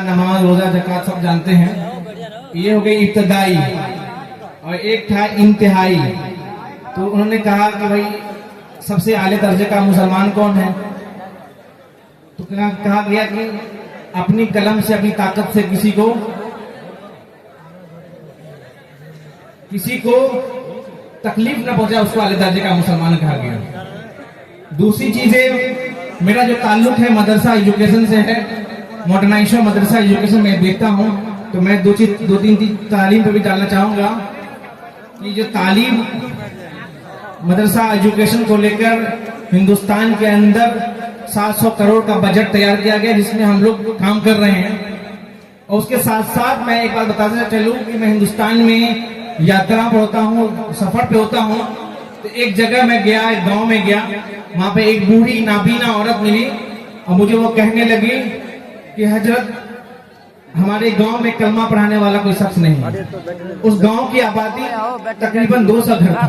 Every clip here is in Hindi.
नमाज रोजा ज़कात सब जानते हैं। ये हो गई इब्तदाई और एक था इंतहाई। तो उन्होंने कहा कि भाई सबसे आले दर्जे का मुसलमान कौन है? तो कहा गया कि अपनी कलम से अपनी ताकत से किसी को तकलीफ न पहुंचा, उसको आले दर्जे का मुसलमान कहा गया। दूसरी चीज है, मेरा जो ताल्लुक है मदरसा एजुकेशन से है, मॉडर्नाइजेशन मदरसा एजुकेशन में देखता हूं, तो मैं दो तीन चीज तालीम पे भी डालना चाहूंगा कि जो तालीम मदरसा एजुकेशन को लेकर हिंदुस्तान के अंदर 700 करोड़ का बजट तैयार किया गया, जिसमें हम लोग काम कर रहे हैं। और उसके साथ साथ मैं एक बात बताता चलूं कि मैं हिंदुस्तान में यात्रा पर होता हूँ, सफर पे होता हूँ। तो एक जगह मैं गया, एक गांव में गया, वहां पे एक बूढ़ी नाबीना औरत मिली और मुझे वो कहने लगी कि हजरत हमारे गांव में कलमा पढ़ाने वाला कोई शख्स नहीं। उस गांव की आबादी तकरीबन 200 घर था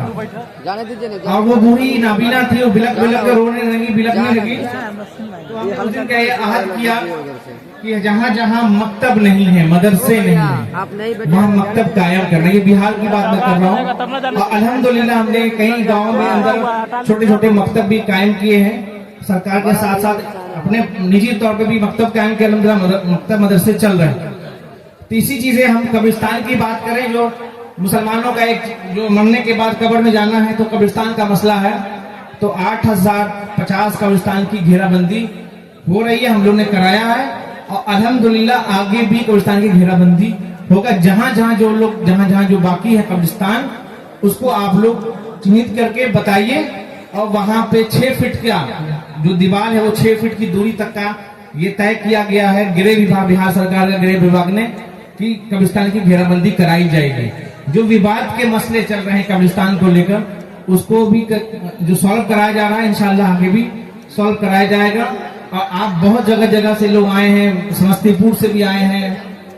और वो बूढ़ी नाबीना थी, वो बिलक बिलक रोने लगी, बिलकने लगी। तो हमने उस दिन का ये आहद किया कि जहाँ जहाँ मकतब नहीं है, मदरसे नहीं है, वहाँ मकतब कायम करना। ये बिहार की बात मैं कर रहा हूँ और अल्हम्दुलिल्लाह हमने कई गाँव में अंदर छोटे छोटे मकतब भी कायम किए हैं। सरकार के साथ साथ अपने निजी तौर पे भी मकतब कायम के मकतब मदरसे चल रहे हैं। तीसरी चीज है, हम कब्रिस्तान की बात करें, जो मुसलमानों का एक जो मरने के बाद कब्र में जाना है, तो कब्रिस्तान का मसला है। तो 8050 कब्रिस्तान की घेराबंदी हो रही है, हम लोग ने कराया है और अल्हम्दुलिल्लाह आगे भी कब्रिस्तान की घेराबंदी होगा। जहां जहां जो बाकी है कब्रिस्तान, उसको आप लोग चिन्हित करके बताइए और वहां पे 6 फीट का जो दीवार है वो 6 फीट की दूरी तक का ये तय किया गया है गृह विभाग, बिहार सरकार के गृह विभाग ने, कि कब्रिस्तान की घेराबंदी कराई जाएगी। जो विवाद के मसले चल रहे हैं कब्रिस्तान को लेकर, उसको भी जो सॉल्व कराया जा रहा है, इंशाल्लाह आगे भी सॉल्व कराया जाएगा। और आप बहुत जगह जगह से लोग आए हैं, समस्तीपुर से भी आए हैं,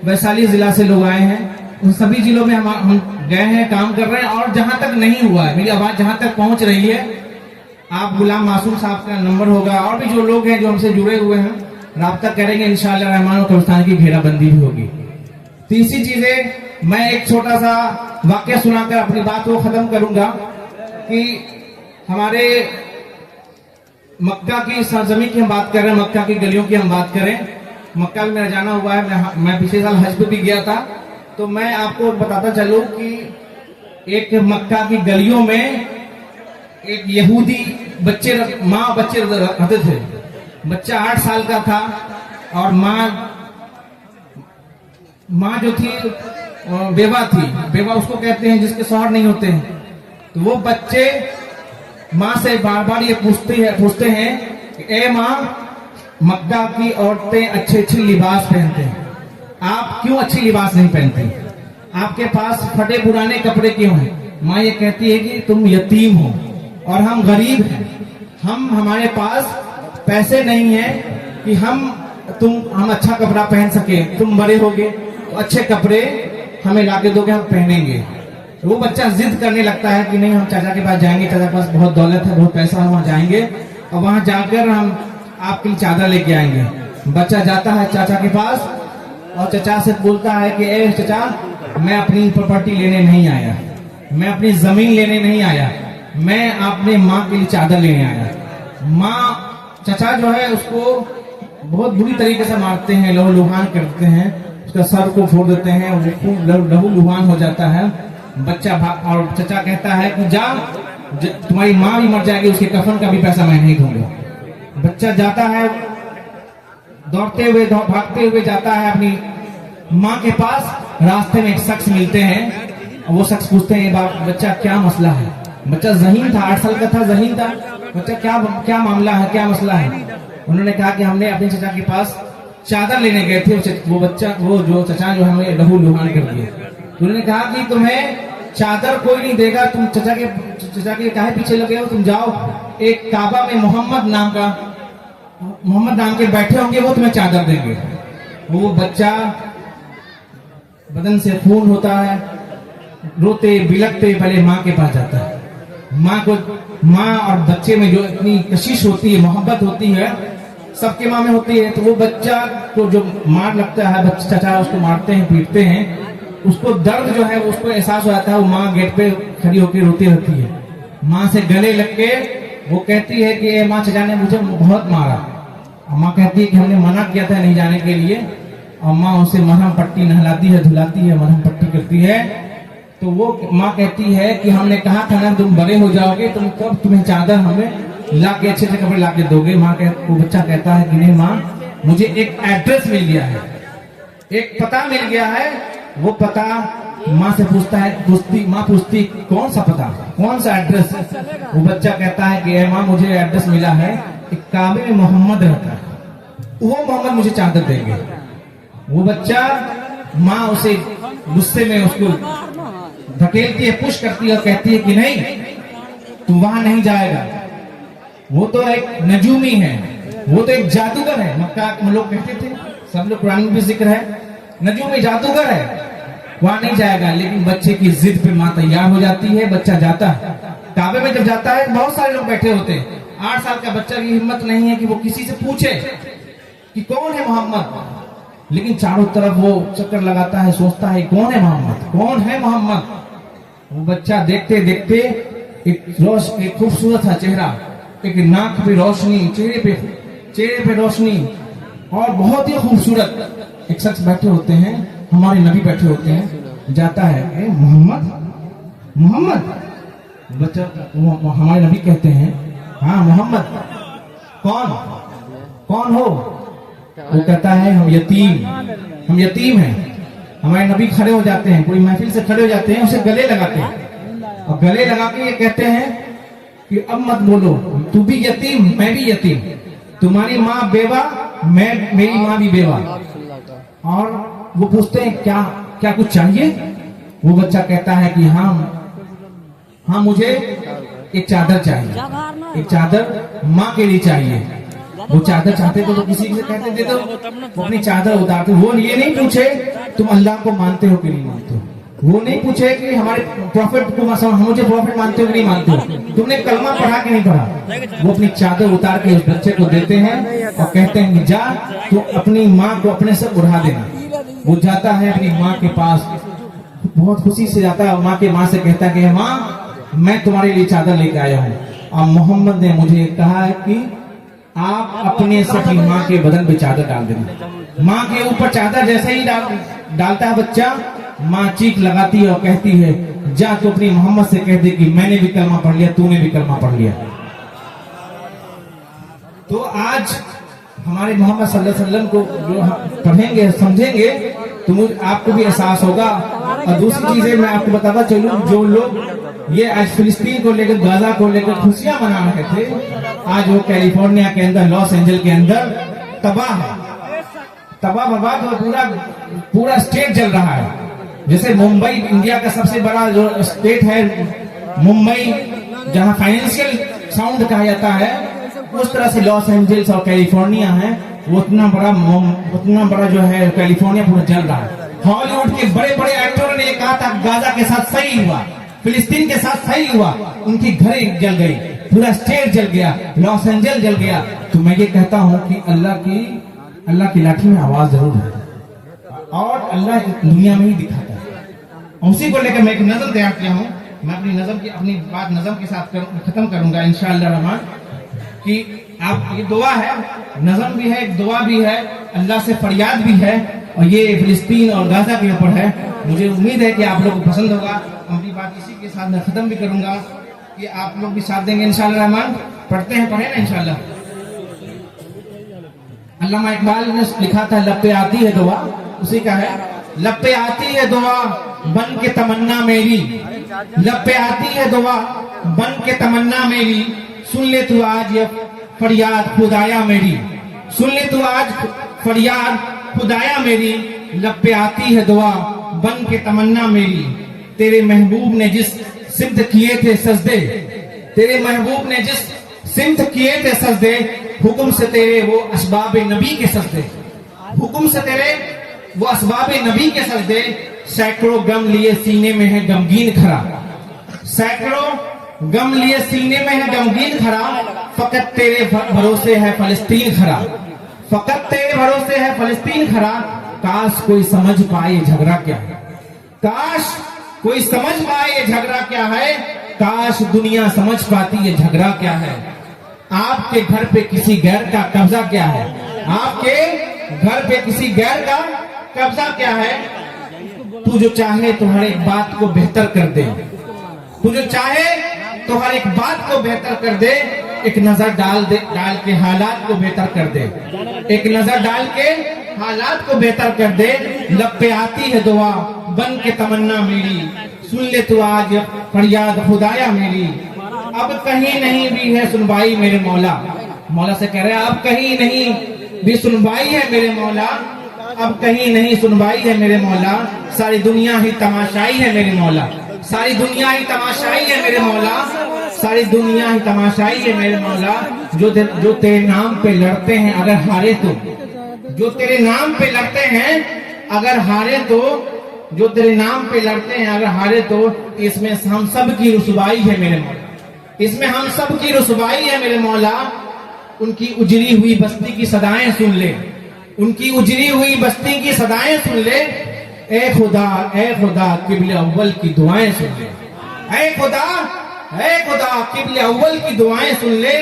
वैशाली जिला से लोग आए हैं, उन सभी जिलों में हम गए हैं, काम कर रहे हैं। और जहां तक नहीं हुआ है, मेरी आवाज जहां तक पहुंच रही है, आप गुलाम मासूम साहब का नंबर होगा और भी जो लोग हैं जो हमसे जुड़े हुए हैं, राब्ता करेंगे, इंशाअल्लाह रहमान कब्रिस्तान की घेराबंदी भी होगी। तीसरी चीज है, मैं एक छोटा सा वाक्य सुनाकर अपनी बात को खत्म करूंगा कि हमारे मक्का की सरजमी की हम बात कर रहे हैं, मक्का की गलियों की हम बात करें। मक्का में मेरा जाना हुआ है, मैं पिछले साल हज पे भी गया था। तो मैं आपको बताता चलूं कि एक मक्का की गलियों में एक यहूदी बच्चे रहते थे। बच्चा 8 साल का था और माँ जो थी बेवा थी। बेवा उसको कहते हैं जिसके शौहर नहीं होते हैं। तो वो बच्चे माँ से बार बार ये पूछते हैं कि ए माँ, मक्का की औरतें अच्छे अच्छे लिबास पहनते हैं, आप क्यों अच्छी लिबास नहीं पहनती? आपके पास फटे पुराने कपड़े क्यों हैं? माँ ये कहती है कि तुम यतीम हो और हम गरीब हैं, हमारे पास पैसे नहीं है कि हम अच्छा कपड़ा पहन सके। तुम बड़े होगे तो अच्छे कपड़े हमें लाके दोगे, हम पहनेंगे। तो वो बच्चा जिद करने लगता है कि नहीं, हम चाचा के पास जाएंगे, चाचा के पास बहुत दौलत है, बहुत पैसा है, वहां जाएंगे और वहां जाकर हम आपके लिए चादर लेके आएंगे। बच्चा जाता है चाचा के पास और चाचा से बोलता है कि ए चाचा, मैं अपनी प्रॉपर्टी लेने नहीं आया, मैं अपनी जमीन लेने नहीं आया, मैं अपने माँ के लिए चादर लेने आया। चाचा जो है उसको बहुत बुरी तरीके से मारते हैं, लहू लुहान करते हैं, उसका सर को फोड़ देते हैं, वो खूब लहू लुहान हो जाता है। बच्चा और चाचा कहता है कि जा, तुम्हारी माँ भी मर जाएगी, उसके कफन का भी पैसा मैं नहीं दूंगा। बच्चा जाता है, दौड़ते हुए भागते हुए जाता है अपनी माँ के पास। रास्ते में एक शख्स मिलते हैं और वो शख्स पूछते हैं, बच्चा क्या मसला है? बच्चा ज़हीन था, 8 साल का था, ज़हीन था। बच्चा क्या मामला है, क्या मसला है? उन्होंने कहा कि हमने अपने चाचा के पास चादर लेने गए थे, वो जो चाचा जो हमें लहू लुहान कर दिए। उन्होंने कहा कि तुम्हें चादर कोई नहीं देगा, तुम चाचा के काहे पीछे लगे हो? तुम जाओ, एक काबा में मोहम्मद नाम के बैठे होंगे, वो तुम्हें चादर देंगे। वो बच्चा बदन से खून होता है, रोते बिलकते पहले माँ के पास जाता है। माँ और बच्चे में जो इतनी कशिश होती है, मोहब्बत होती है, सबके माँ में होती है। तो वो बच्चा को जो मार लगता है, बच्चा चाचा उसको मारते हैं, पीटते हैं, उसको दर्द जो है उसको एहसास हो जाता है। वो माँ गेट पे खड़ी होकर रोती रहती है, माँ से गले लग के वो कहती है कि माँ चचा ने मुझे बहुत मारा। और माँ कहती है कि हमने मना किया था नहीं जाने के लिए। और माँ उसे मरहम पट्टी नहलाती है, धुलाती है, मरहम पट्टी करती है। तो वो माँ कहती है कि हमने कहा था ना तुम बड़े हो जाओगे, तुम कब तुम्हें चादर हमें ला के अच्छे अच्छे कपड़े ला के दोगे। वो बच्चा कहता है कि नहीं माँ, मुझे एक एड्रेस मिल गया है, एक पता मिल गया है। वो पता माँ से पूछता है, माँ पूछती कौन सा पता, कौन सा एड्रेस। वो बच्चा कहता है कि माँ मुझे एड्रेस मिला है, एक काबे में मोहम्मद रहता है, वो मोहम्मद मुझे चादर देंगे। वो बच्चा, माँ उसे गुस्से में उसको धकेलती है, पुश करती है और कहती है कि नहीं, तू वहां नहीं जाएगा। वो तो एक नजूमी है, वो तो एक जादूगर है। मक्का में लोग कहते थे, सब लोग कुरान में भी जिक्र है, नजूमी जादूगर है, वहां नहीं जाएगा। लेकिन बच्चे की जिद पे माँ तैयार हो जाती है, बच्चा जाता है। काबे में जब जाता है बहुत सारे लोग बैठे होते हैं। 8 साल का बच्चा की हिम्मत नहीं है कि वो किसी से पूछे कि कौन है मोहम्मद। लेकिन चारों तरफ वो चक्कर लगाता है, सोचता है कौन है मोहम्मद, कौन है मोहम्मद। वो बच्चा देखते देखते एक खूबसूरत सा चेहरा, एक नाक पे रोशनी, चेहरे पे रोशनी, और बहुत ही खूबसूरत एक शख्स बैठे होते हैं, हमारे नबी बैठे होते हैं। जाता है, मोहम्मद, मोहम्मद। बच्चा, हमारे नबी कहते हैं, हाँ मोहम्मद, कौन हो। वो कहता है हम यतीम हैं। हमारे नबी खड़े हो जाते हैं, पूरी महफिल से खड़े हो जाते हैं, उसे गले लगाते हैं और गले लगा के ये कहते हैं कि अब मत बोलो, तू भी यतीम, मैं भी यतीम, तुम्हारी माँ बेवा, मेरी माँ भी बेवा। और वो पूछते हैं क्या कुछ चाहिए। वो बच्चा कहता है कि हाँ मुझे एक चादर चाहिए, एक चादर माँ के लिए चाहिए। वो चादर चाहते तो किसी से कहते दे दो, वो अपनी चादर उतारते। वो ये नहीं पूछे तुम अल्लाह को मानते हो कि नहीं मानते हो, वो नहीं पूछे कि हमारे प्रॉफिट को मुझे प्रॉफिट मानते हो कि नहीं मानते हो, तुमने कलमा पढ़ा कि नहीं पढ़ा। वो अपनी चादर उतार के उस बच्चे को देते हैं और कहते हैं जा तो अपनी माँ को अपने से उड़ा देना। वो जाता है अपनी माँ के पास, बहुत खुशी से जाता है, माँ से कहता है कि माँ मैं तुम्हारे लिए चादर लेके आया हूँ, और मोहम्मद ने मुझे कहा है कि आप अपने से अपनी माँ के बदन पे चादर डाल देना। माँ के ऊपर चादर जैसे ही डालता है बच्चा, माँ चीख लगाती है और कहती है जा तो अपनी मोहम्मद से कह दे कि मैंने भी कलमा पढ़ लिया, तूने भी कलमा पढ़ लिया। तो आज हमारे मोहम्मद सल्लल्लाहु अलैहि वसल्लम को जो हम पढ़ेंगे समझेंगे तो आपको भी एहसास होगा। और दूसरी चीजें मैं आपको बताता चलूं, जो लोग ये आज फिलिस्तीन को लेकर, गाजा को लेकर खुशियां मना रहे थे, आज वो कैलिफोर्निया के अंदर, लॉस एंजल के अंदर तबाह है, तबाह बर्बाद, और पूरा स्टेट जल रहा है। जैसे मुंबई इंडिया का सबसे बड़ा जो स्टेट है, मुंबई जहां फाइनेंशियल साउंड कहा जाता है, उस तरह से लॉस एंजल्स और कैलिफोर्निया है, वो उतना बड़ा जो है कैलिफोर्निया पूरा जल रहा है। हॉलीवुड के बड़े बड़े एक्टरों ने कहा था गाजा के साथ सही हुआ, फिलिस्तीन के साथ सही हुआ, उनकी घरें जल गई, पूरा स्टेट जल गया, लॉस एंजल जल गया। तो मैं ये कहता हूँ कि अल्लाह की लाठी में आवाज जरूर है, और अल्लाह दुनिया में ही दिखाता है। उसी को लेकर मैं एक नज़म तैयार किया हूँ। मैं अपनी बात नज़म के साथ खत्म करूंगा इंशाअल्लाह रहमान। कि आप, ये दुआ है, नज़म भी है, एक दुआ भी है, अल्लाह से फरियाद भी है, और ये फिलिस्तीन और गाजा के ऊपर है। मुझे उम्मीद है कि आप लोगों को पसंद होगा। अपनी बात इसी के साथ मैं खत्म भी करूंगा कि आप लोग भी साथ देंगे इंशाअल्लाह रहमान। पढ़े ना इंशाअल्लाह। अल्लामा इकबाल ने लिखा था लब पे आती है दुआ, उसी का है। लब पे आती है दुआ बन के तमन्ना मेरी, लब पे आती है दुआ बन के तमन्ना मेरी, सुन ले तू आज ये फरियाद खुदाया मेरी, सुन ले तू आज फरियाद खुदाया मेरी, लब पे आती है दुआ बन के तमन्ना मेरी। तेरे महबूब ने जिस सिद्ध किए थे सजदे, तेरे महबूब ने जिस सिद्ध किए थे सजदे, हुक्म से तेरे वो असबाब नबी के सजदे, हुक्म से तेरे वो असबाब नबी के सजदे, सैकड़ों गम लिए सीने में है गमगीन खड़ा, सैकड़ों गम लिए सीने में है गमगीन खड़ा, फकत तेरे भरोसे है फलस्तीन खड़ा। फकत तेरे भरोसे है फलस्तीन खड़ा, काश कोई समझ पाए झगड़ा क्या है, काश कोई समझ पाए ये झगड़ा क्या है, काश दुनिया समझ पाती ये झगड़ा क्या है। आपके घर पे किसी गैर का कब्जा क्या है, आपके घर पे किसी गैर का कब्जा क्या है। तू जो चाहे तो हर एक बात को बेहतर कर दे, तू जो चाहे तो हर एक बात को बेहतर कर दे, एक नजर डाल के हालात को बेहतर कर दे, एक नजर डाल के हालात को बेहतर कर दे। लब पे आती है दुआ बन के तमन्ना मेरी, सुन ले तू आज फरियाद खुदाया मेरी। अब कहीं नहीं भी है सुनवाई मेरे मौला, मौला से कह रहे हैं अब कहीं नहीं भी सुनवाई है मेरे मौला, अब कहीं नहीं सुनवाई है मेरे मौला। सारी दुनिया ही तमाशाई है मेरे मौला, सारी दुनिया ही तमाशाई है मेरे मौला, सारी दुनिया ही तमाशाई है मेरे मौला। जो तेरे नाम पे लड़ते हैं अगर हारे तो, जो तेरे नाम पे लड़ते हैं अगर हारे तो, जो तेरे नाम पे लड़ते हैं अगर हारे तो, इसमें हम सब की रुसवाई है मेरे मौला, इसमें हम सब की रुसवाई है मेरे मौला। उनकी उजड़ी हुई बस्ती की सदाएं सुन ले, उनकी उजड़ी हुई बस्ती की सदाएं सुन ले। ए खुदा किबले अव्वल की दुआएं सुन ले, ए खुदा किबले अव्वल की दुआएं सुन ले।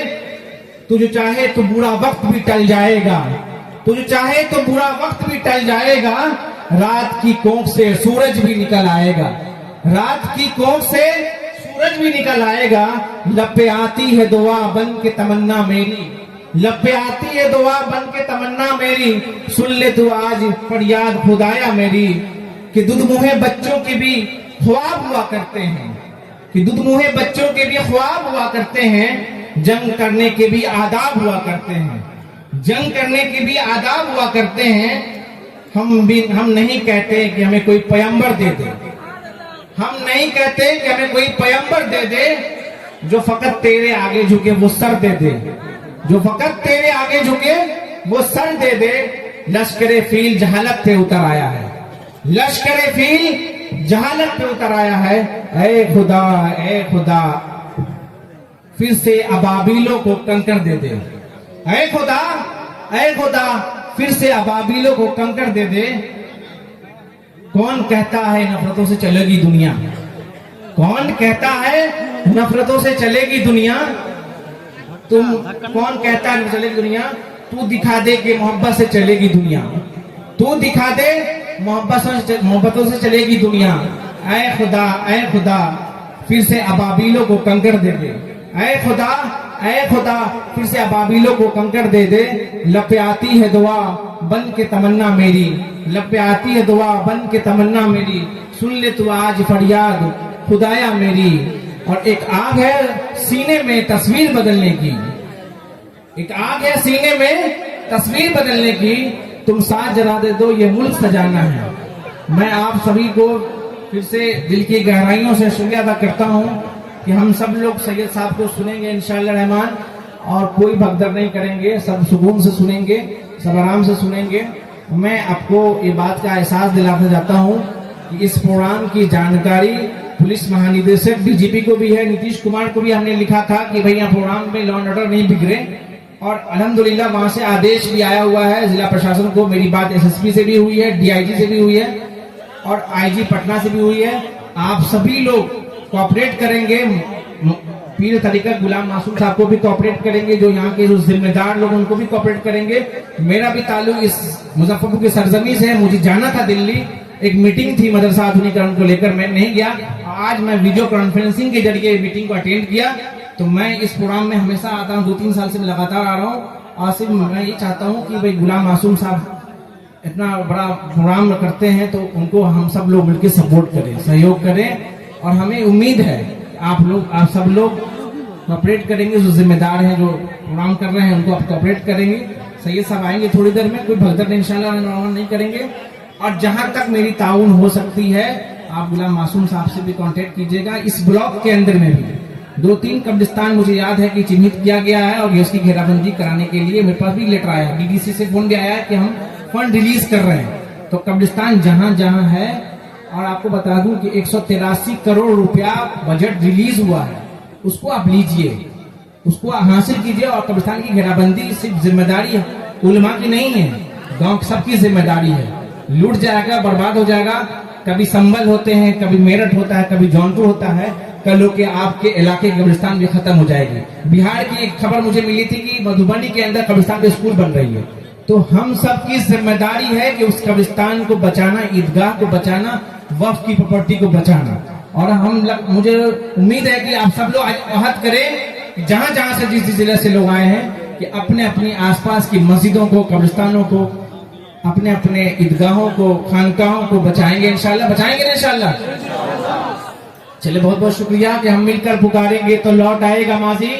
तुझे चाहे तो बुरा वक्त भी टल जाएगा, तुझे चाहे तो बुरा वक्त भी टल जाएगा। रात की कोख से सूरज भी निकल आएगा, रात की कोख से सूरज भी निकल आएगा। लब पे आती है दुआ बन के तमन्ना मेरी, लब पे आती है दुआ बन के तमन्ना मेरी। सुन ले तू आज फरियाद खुदाया मेरी। कि दूध मुहे बच्चों के भी ख्वाब हुआ करते हैं, कि दूध मुहे बच्चों के भी ख्वाब हुआ करते हैं। जंग करने के भी आदाब हुआ करते हैं, जंग करने के भी आदाब हुआ करते हैं। हम नहीं कहते कि हमें कोई पैगंबर दे दे, हम नहीं कहते कि हमें कोई पैगंबर दे दे, जो फकत तेरे आगे झुके वो सर दे दे, जो फकत तेरे आगे झुके वो सर दे दे। लश्करे फील जहालत पे उतर आया है, लश्करे फील जहालत पे उतर आया है। ए खुदा फिर से अबाबिलों को कंकर दे दे, ए खुदा फिर से अबाबिलों को कंकर दे दे। कौन कहता है नफरतों से चलेगी दुनिया, कौन कहता है नफरतों से चलेगी दुनिया। तुम कौन कहता है चलेगी दुनिया, तू दिखा दे कि मोहब्बत से चलेगी दुनिया, तू दिखा दे मोहब्बतों से चलेगी दुनिया। ऐ खुदा फिर से अबाबिलों को कंकर दे दे, ऐ खुदा फिर से अबाबिलों को कंकर दे दे। लब पे आती है दुआ बन के तमन्ना मेरी, लब पे आती है दुआ बन के तमन्ना मेरी। सुन ले तू आज फरियाद खुदाया मेरी। और एक आग है सीने में तस्वीर बदलने की, एक आग है सीने में तस्वीर बदलने की। तुम साथ जला दे दो ये मुल्क सजाना है। मैं आप सभी को फिर से दिल की गहराइयों से शुक्रिया अदा करता हूं कि हम सब लोग सैयद साहब को सुनेंगे इंशाअल्लाह रहमान, और कोई भगदड़ नहीं करेंगे, सब सुकून से सुनेंगे, सब आराम से सुनेंगे। मैं आपको ये बात का एहसास दिलाना चाहता हूं कि इस प्रोग्राम की जानकारी पुलिस महानिदेशक डीजीपी को भी है, नीतीश कुमार को भी हमने लिखा था कि भाई यहाँ प्रोग्राम में लॉ एंड ऑर्डर नहीं बिगड़े, और अल्हम्दुलिल्लाह वहां से आदेश भी आया हुआ है जिला प्रशासन को। मेरी बात एसएसपी से भी हुई है, डीआईजी से भी हुई है, और आईजी पटना से भी हुई है। आप सभी लोग कोऑपरेट करेंगे, पीर तरीका गुलाम मासूम साहब को भी कोऑपरेट करेंगे, जो यहाँ के जो जिम्मेदार लोग उनको भी कोऑपरेट करेंगे। मेरा भी ताल्लुक इस मुजफ्फरपुर की सरजमी से है, मुझे जाना था दिल्ली, एक मीटिंग थी मदरसा आधुनिकरण को लेकर, मैं नहीं गया। आज मैं वीडियो कॉन्फ्रेंसिंग के जरिए मीटिंग को अटेंड किया। तो मैं इस प्रोग्राम में हमेशा आता हूँ, 2-3 साल से मैं लगातार आ रहा हूँ, और सिर्फ मैं ये चाहता हूँ कि भाई गुलाम मासूम साहब इतना बड़ा प्रोग्राम करते हैं तो उनको हम सब लोग मिलकर सपोर्ट करें, सहयोग करें। और हमें उम्मीद है आप सब लोग कोऑपरेट करेंगे, जो जिम्मेदार हैं जो प्रोग्राम कर रहे हैं उनको आप कोऑपरेट करेंगे। सैयद साहब आएंगे थोड़ी देर में, कोई भगदड़ इंशाल्लाह नहीं करेंगे। और जहां तक मेरी ताउन हो सकती है आप गुलाम मासूम साहब से भी कांटेक्ट कीजिएगा। इस ब्लॉक के अंदर में भी 2-3 कब्रिस्तान मुझे याद है कि चिन्हित किया गया है, और इसकी घेराबंदी कराने के लिए मेरे पास भी लेटर आया है, डीडीसी से फोन भी आया है कि हम फंड रिलीज कर रहे हैं। तो कब्रिस्तान जहां जहां है, और आपको बता दूं कि 183 करोड़ रुपया बजट रिलीज हुआ है, उसको आप लीजिए, उसको हासिल कीजिए। और कब्रिस्तान की घेराबंदी सिर्फ जिम्मेदारी उलमा की नहीं है, गांव सबकी जिम्मेदारी है। लूट जाएगा, बर्बाद हो जाएगा। कभी संभल होते हैं, कभी मेरठ होता है, कभी जौनपुर होता है, कल के आपके इलाके की कब्रिस्तान भी खत्म हो जाएगी। बिहार की एक खबर मुझे मिली थी कि मधुबनी के अंदर कब्रिस्तान के स्कूल बन रही है। तो हम सब की जिम्मेदारी है कि उस कब्रिस्तान को बचाना, ईदगाह को बचाना, वक्फ की प्रॉपर्टी को बचाना। और मुझे उम्मीद है कि आप सब लोग अहद करें, जहां जहां से जिस जिले से लोग आए हैं, कि अपने अपने आसपास की मस्जिदों को, कब्रिस्तानों को, अपने अपने ईदगाहों को, खानकाहों को बचाएंगे इंशाल्लाह। बचाएंगे ना इंशाल्लाह। चलिए, बहुत बहुत शुक्रिया कि हम मिलकर पुकारेंगे तो लौट आएगा माजी,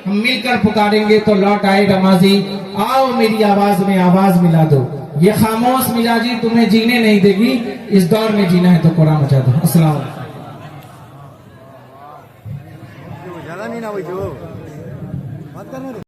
हम मिलकर पुकारेंगे तो लौट आएगा माजी। आओ मेरी आवाज में आवाज मिला दो, ये खामोश मिजाजी तुम्हें जीने नहीं देगी, इस दौर में जीना है तो कुरान मचा दो। अस्सलाम वालेकुम। ज्यादा नहीं ना वही जो बात करना।